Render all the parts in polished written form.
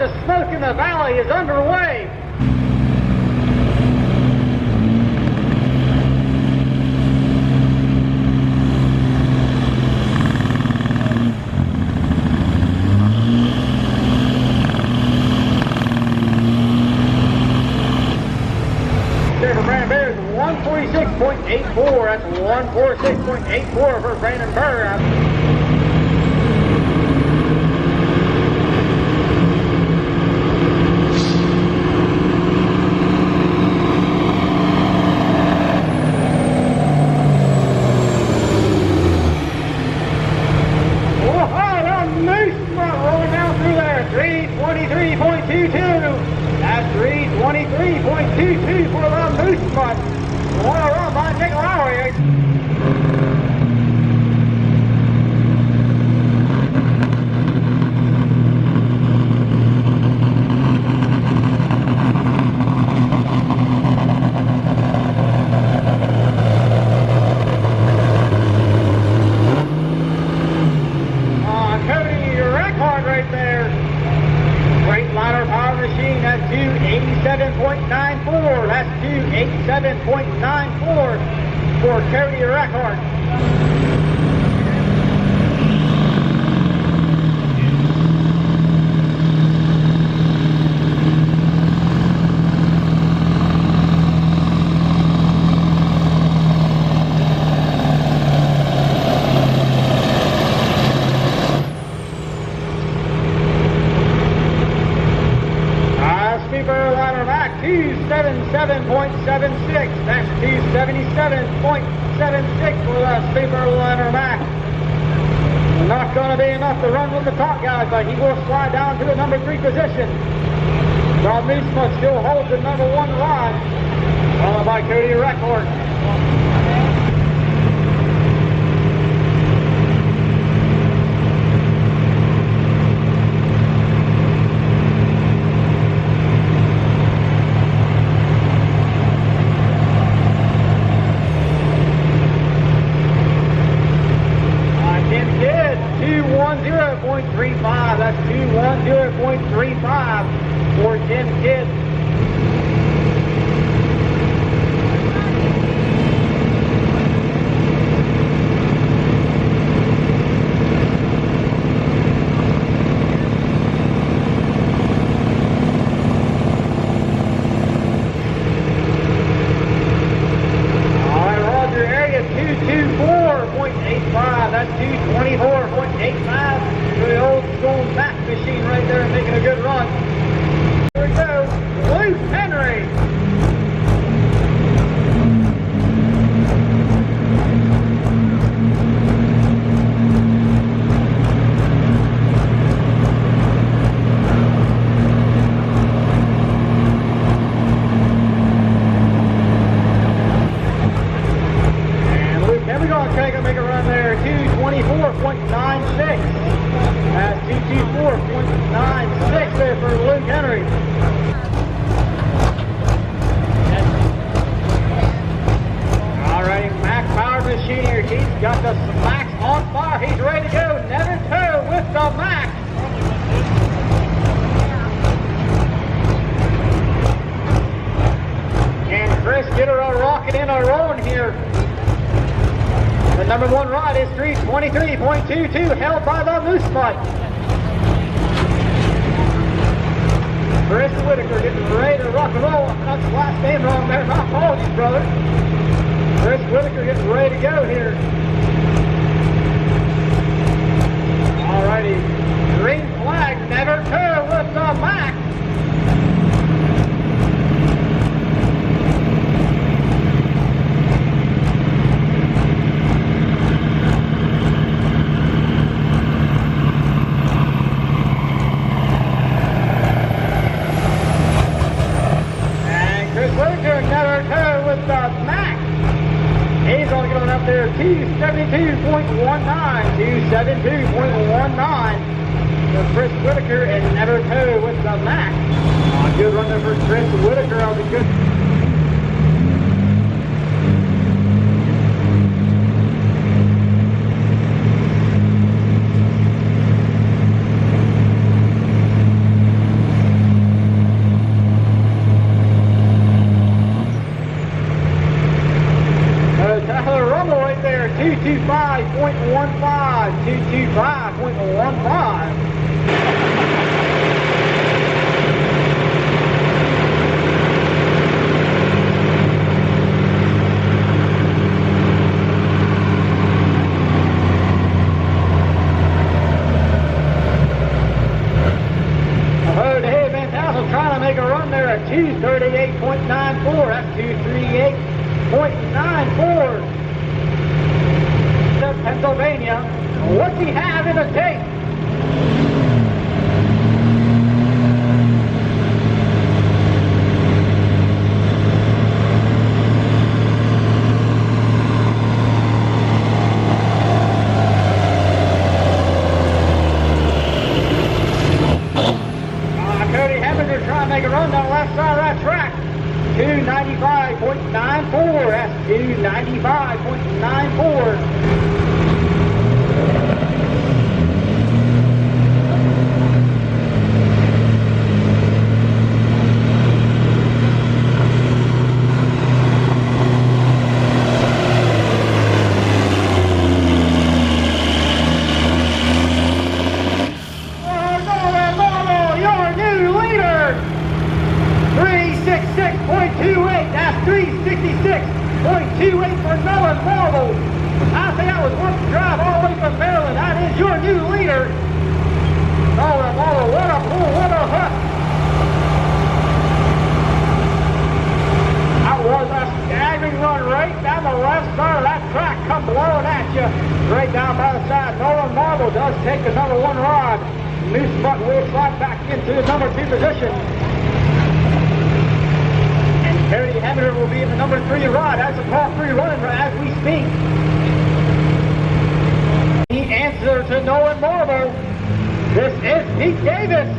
The smoke in the valley is underway. Jennifer Brandon Bear is 146.84. That's 146.84 for Brandon Burr. That's 323.22 for the Moose Mutt. One run by Nick Lowry. Cody Reckard right there. Great liner power machine, that's 287.94. That's 287.94 for Cody Reckard. Back 277.76. That's 277.76 for the Speedbird liner back. Not going to be enough to run with the top guys, but he will slide down to the number 3 position. While Moose Mutt still holds the number 1 rod, followed by Cody Reckord. That's 210.35 for Tim Kidd. All right, Roger, area 224.85. That's 224.85. The old school Mac machine right there making a good run. Here we go, Luke Henry. And Luke Henry gonna take and make a run there, 224.96. That's 224.96 there for Luke Henry. Alrighty, Mac Power Machine here. He's got the Macs on fire. He's ready to go. Never toe with the Mac. And Chris get her a rocket in a rolling here. The number 1 rod is 323.22, held by the Moose Mutt. Chris Whitaker getting ready to rock and roll. That's the last name wrong there. My apologies, brother. Chris Whitaker getting ready to go here. Alrighty. Green flag, never toe with the Mac. He's only going up there 272.19, 272.19 for Chris Whitaker and never toe with the Mac. Good run there for Chris Whitaker. That'll be good. there at 238.94. That's 238.94. Pennsylvania. What's he have in the tape? Cody Hemminger trying to make a run down the left side of that track. 295.94. That's 295.94. Take the number 1 rod. Moose front wheel slide back into the number 2 position. And Cody Hemminger will be in the number 3 rod. That's a top 3 running as we speak. The answer to Nolan Marble. This is Pete Davis.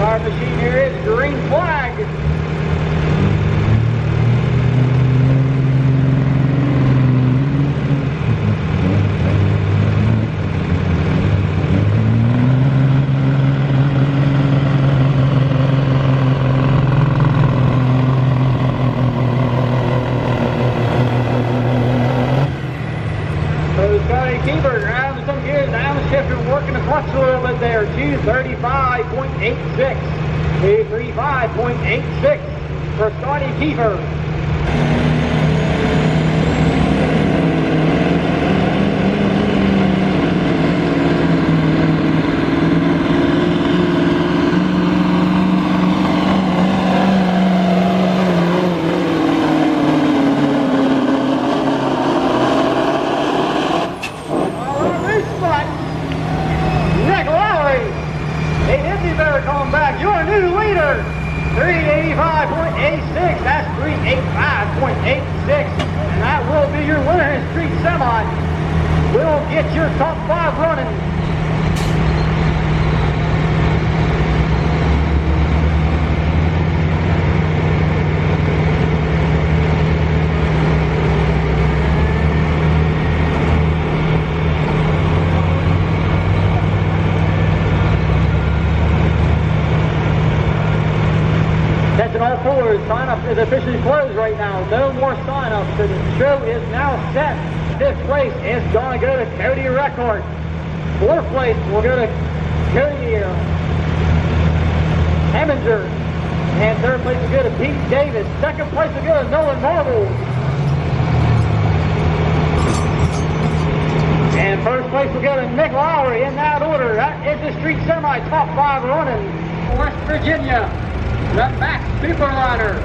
Machine here is green flag. Clutch a little bit there, 235.86. 235.86 for Scotty Kiefer. Your new leader, 385.86. That's 385.86. And that will be your winner in Street Semi. We'll get your top 5 running. All fours, sign-up is officially closed right now. No more sign-ups. The show is now set. 5th place is going to go to Cody Record. 4th place will go to Cody Hemminger. And 3rd place will go to Pete Davis. 2nd place will go to Nolan Marble. And 1st place will go to Nick Lowry in that order. That is the Street Semi top 5 running. West Virginia. The back Superliner.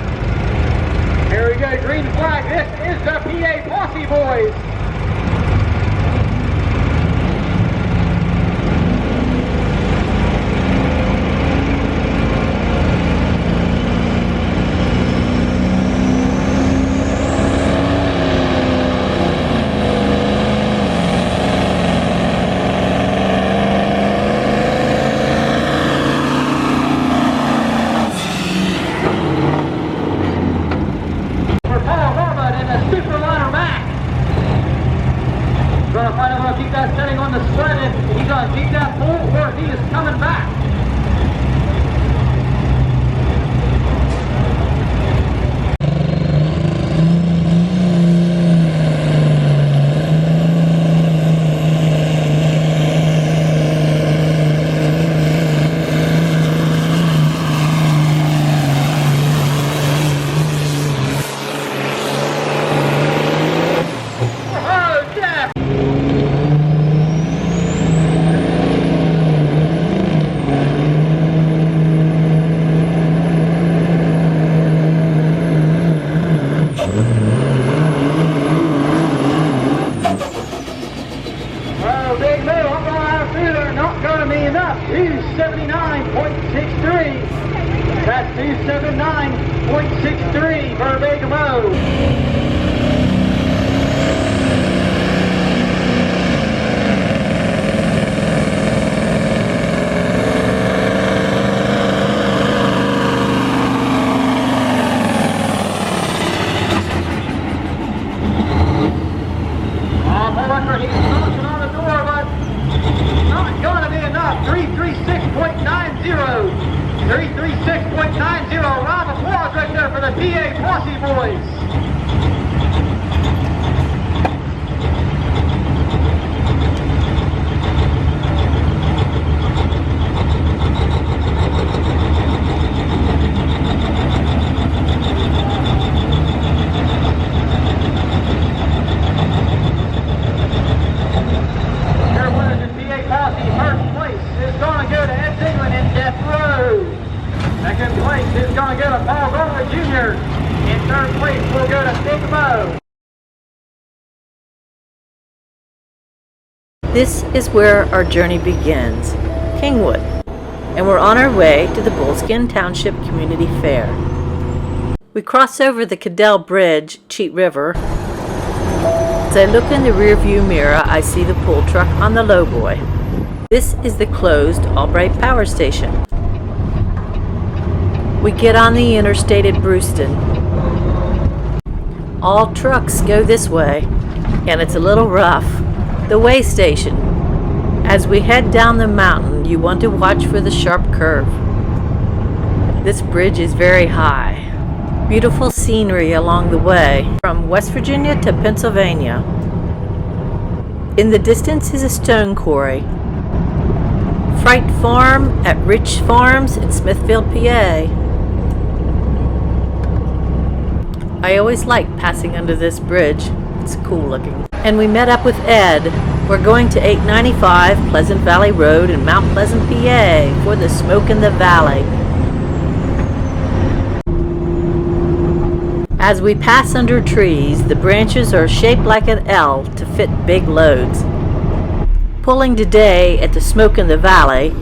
Here we go, green flag. This is the PA Posse boys. deciding if he's going to keep that pull or if he is coming back. That's 279.63 for Big Mo. He's knocking on the door, but not going to be enough. 336.90. 336.90. Round of applause right there for the PA Posse boys. Second place is going to go to Paul Garbart Jr. In third place will go to Big Mo. This is where our journey begins, Kingwood, and we're on our way to the Bullskin Township Community Fair. We cross over the Cadell Bridge, Cheat River. As I look in the rearview mirror, I see the pull truck on the lowboy. This is the closed Albright Power Station. We get on the interstate at Brewston. All trucks go this way, and it's a little rough. The way station. As we head down the mountain, you want to watch for the sharp curve. This bridge is very high. Beautiful scenery along the way, from West Virginia to Pennsylvania. In the distance is a stone quarry. Fright Farm at Rich Farms in Smithfield, PA. I always like passing under this bridge. It's cool looking. And we met up with Ed. We're going to 895 Pleasant Valley Road in Mount Pleasant, PA for the Smoke in the Valley. As we pass under trees, the branches are shaped like an L to fit big loads. Pulling today at the Smoke in the Valley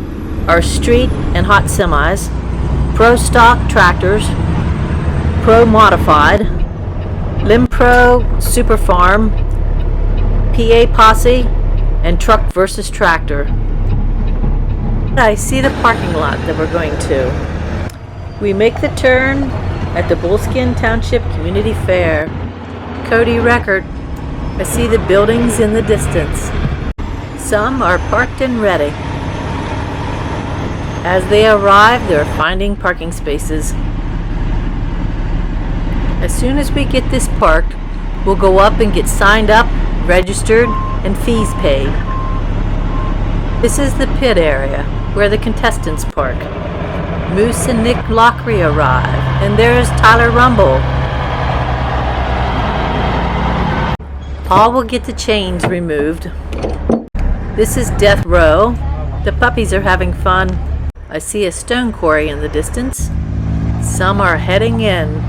are street and hot semis, Pro Stock tractors, Pro Modified, Limpro Super Farm, PA Posse, and Truck versus Tractor. I see the parking lot that we're going to. We make the turn at the Bullskin Township Community Fair. Cody Record. I see the buildings in the distance. Some are parked and ready. As they arrive, they're finding parking spaces. As soon as we get this parked, we'll go up and get signed up, registered, and fees paid. This is the pit area where the contestants park. Moose and Nick Lockery arrive, and there's Tyler Rumble. Paul will get the chains removed. This is Death Row. The puppies are having fun. I see a stone quarry in the distance. Some are heading in.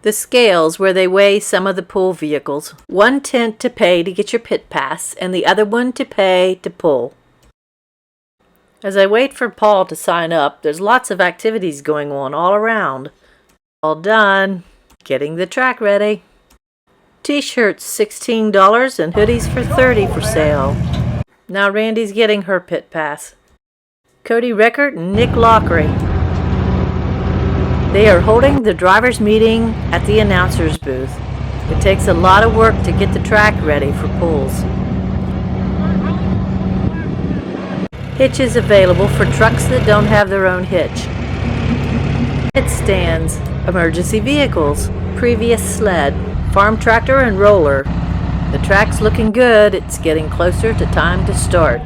The scales where they weigh some of the pull vehicles. One tent to pay to get your pit pass, and the other one to pay to pull. As I wait for Paul to sign up, there's lots of activities going on all around. All done. Getting the track ready. T-shirts $16 and hoodies for $30 for sale. Now Randy's getting her pit pass. Cody Record and Nick Lockery. They are holding the driver's meeting at the announcer's booth. It takes a lot of work to get the track ready for pulls. Hitches available for trucks that don't have their own hitch. It stands, emergency vehicles, previous sled, farm tractor and roller. The track's looking good. It's getting closer to time to start.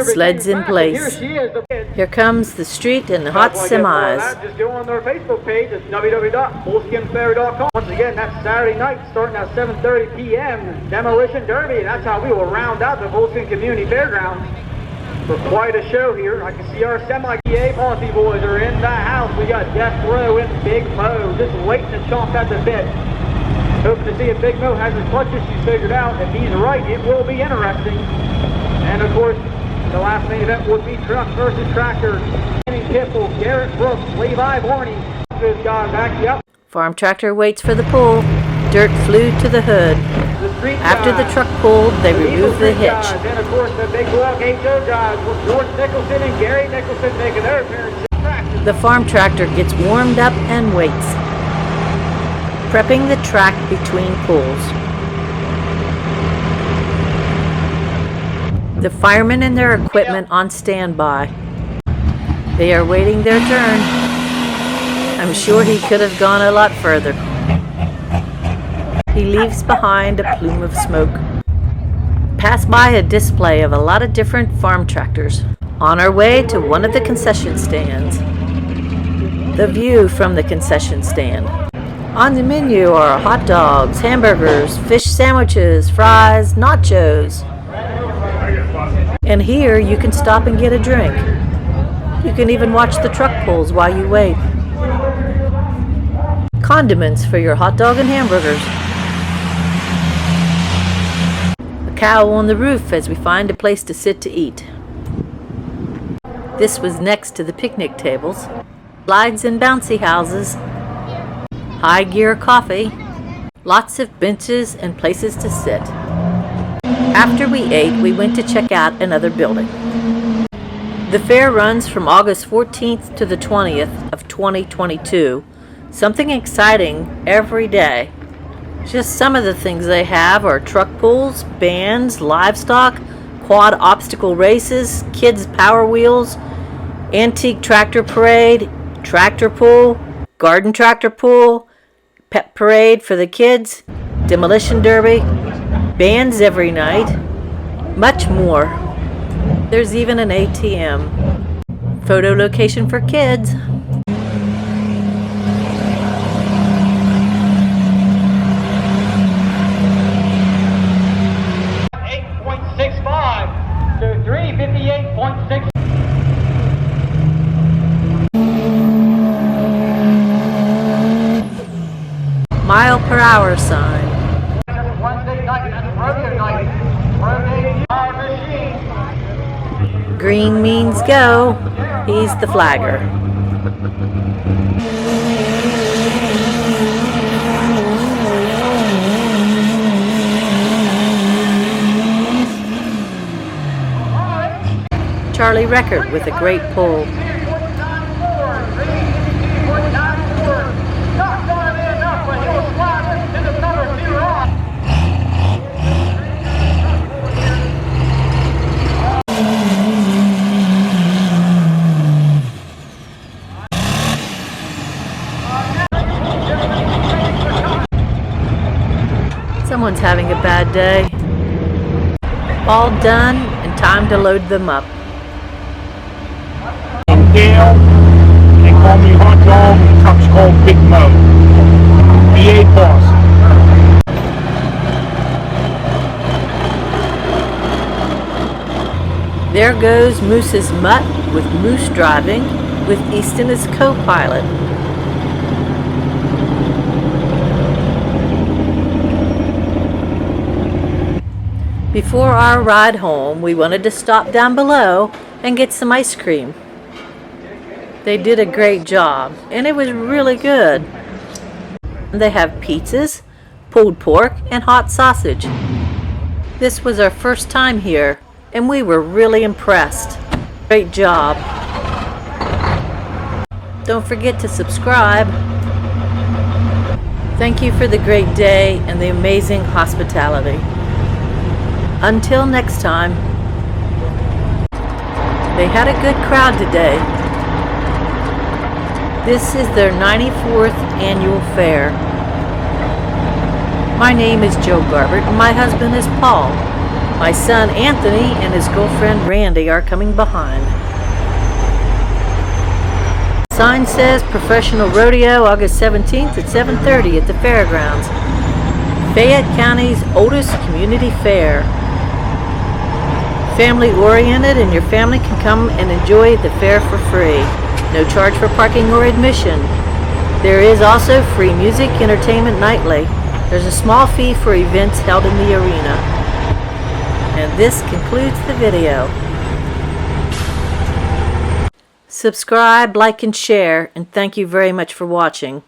Sleds in place. Here comes the street and the hot semis. Just go on their Facebook page. It's www.bullskinfair.com. Once again, that's Saturday night starting at 7:30 p.m. Demolition Derby. That's how we will round out the Bullskin Community Fairgrounds for quite a show here. I can see our semi-PA Posse boys are in the house. We got Death Row and Big Mo just waiting to chomp at the bit. Hoping to see if Big Mo has his clutch issues figured out. If he's right, it will be interesting. And of course, the last main event would be truck versus tractor. Pitbull, Garrett Brooks, Levi Borney. Those guys back you up. Farm tractor waits for the pull. Dirt flew to the hood. After the truck pulled, they removed the hitch. Then of course the big block HO guys with George Nicholson and Gary Nicholson making their appearance. The farm tractor gets warmed up and waits, prepping the track between pulls. The firemen and their equipment on standby. They are waiting their turn. I'm sure he could have gone a lot further. He leaves behind a plume of smoke. Pass by a display of a lot of different farm tractors. On our way to one of the concession stands. The view from the concession stand. On the menu are hot dogs, hamburgers, fish sandwiches, fries, nachos. And here you can stop and get a drink. You can even watch the truck pulls while you wait. Condiments for your hot dog and hamburgers. A cow on the roof as we find a place to sit to eat. This was next to the picnic tables. Slides and bouncy houses. High gear coffee. Lots of benches and places to sit. After we ate, we went to check out another building. The fair runs from August 14th to the 20th of 2022. Something exciting every day. Just some of the things they have are truck pulls, bands, livestock, quad obstacle races, kids power wheels, antique tractor parade, tractor pull, garden tractor pull, pep parade for the kids, demolition derby, bands every night, much more. There's even an ATM. Photo location for kids. .65 to 358.6. Mile per hour sign. Wednesday night and Friday night. Friday our machine. Green means go. He's the flagger. Charlie Record with a great pull. Someone's having a bad day. All done and time to load them up. Dale, they call me Hot Dog, and the truck's called Big Mo. VA Posse. There goes Moose's mutt with Moose driving with Easton as co-pilot. Before our ride home, we wanted to stop down below and get some ice cream. They did a great job, and it was really good. They have pizzas, pulled pork, and hot sausage. This was our first time here, and we were really impressed. Great job. Don't forget to subscribe. Thank you for the great day and the amazing hospitality. Until next time, They had a good crowd today. This is their 94th annual fair. My name is Joe Garbart and my husband is Paul. My son Anthony and his girlfriend Randy are coming behind. Sign says Professional Rodeo August 17th at 7:30 at the fairgrounds. Fayette County's oldest community fair. Family oriented and your family can come and enjoy the fair for free. No charge for parking or admission. There is also free music entertainment nightly. There's a small fee for events held in the arena. And this concludes the video. Subscribe, like, and share, and thank you very much for watching.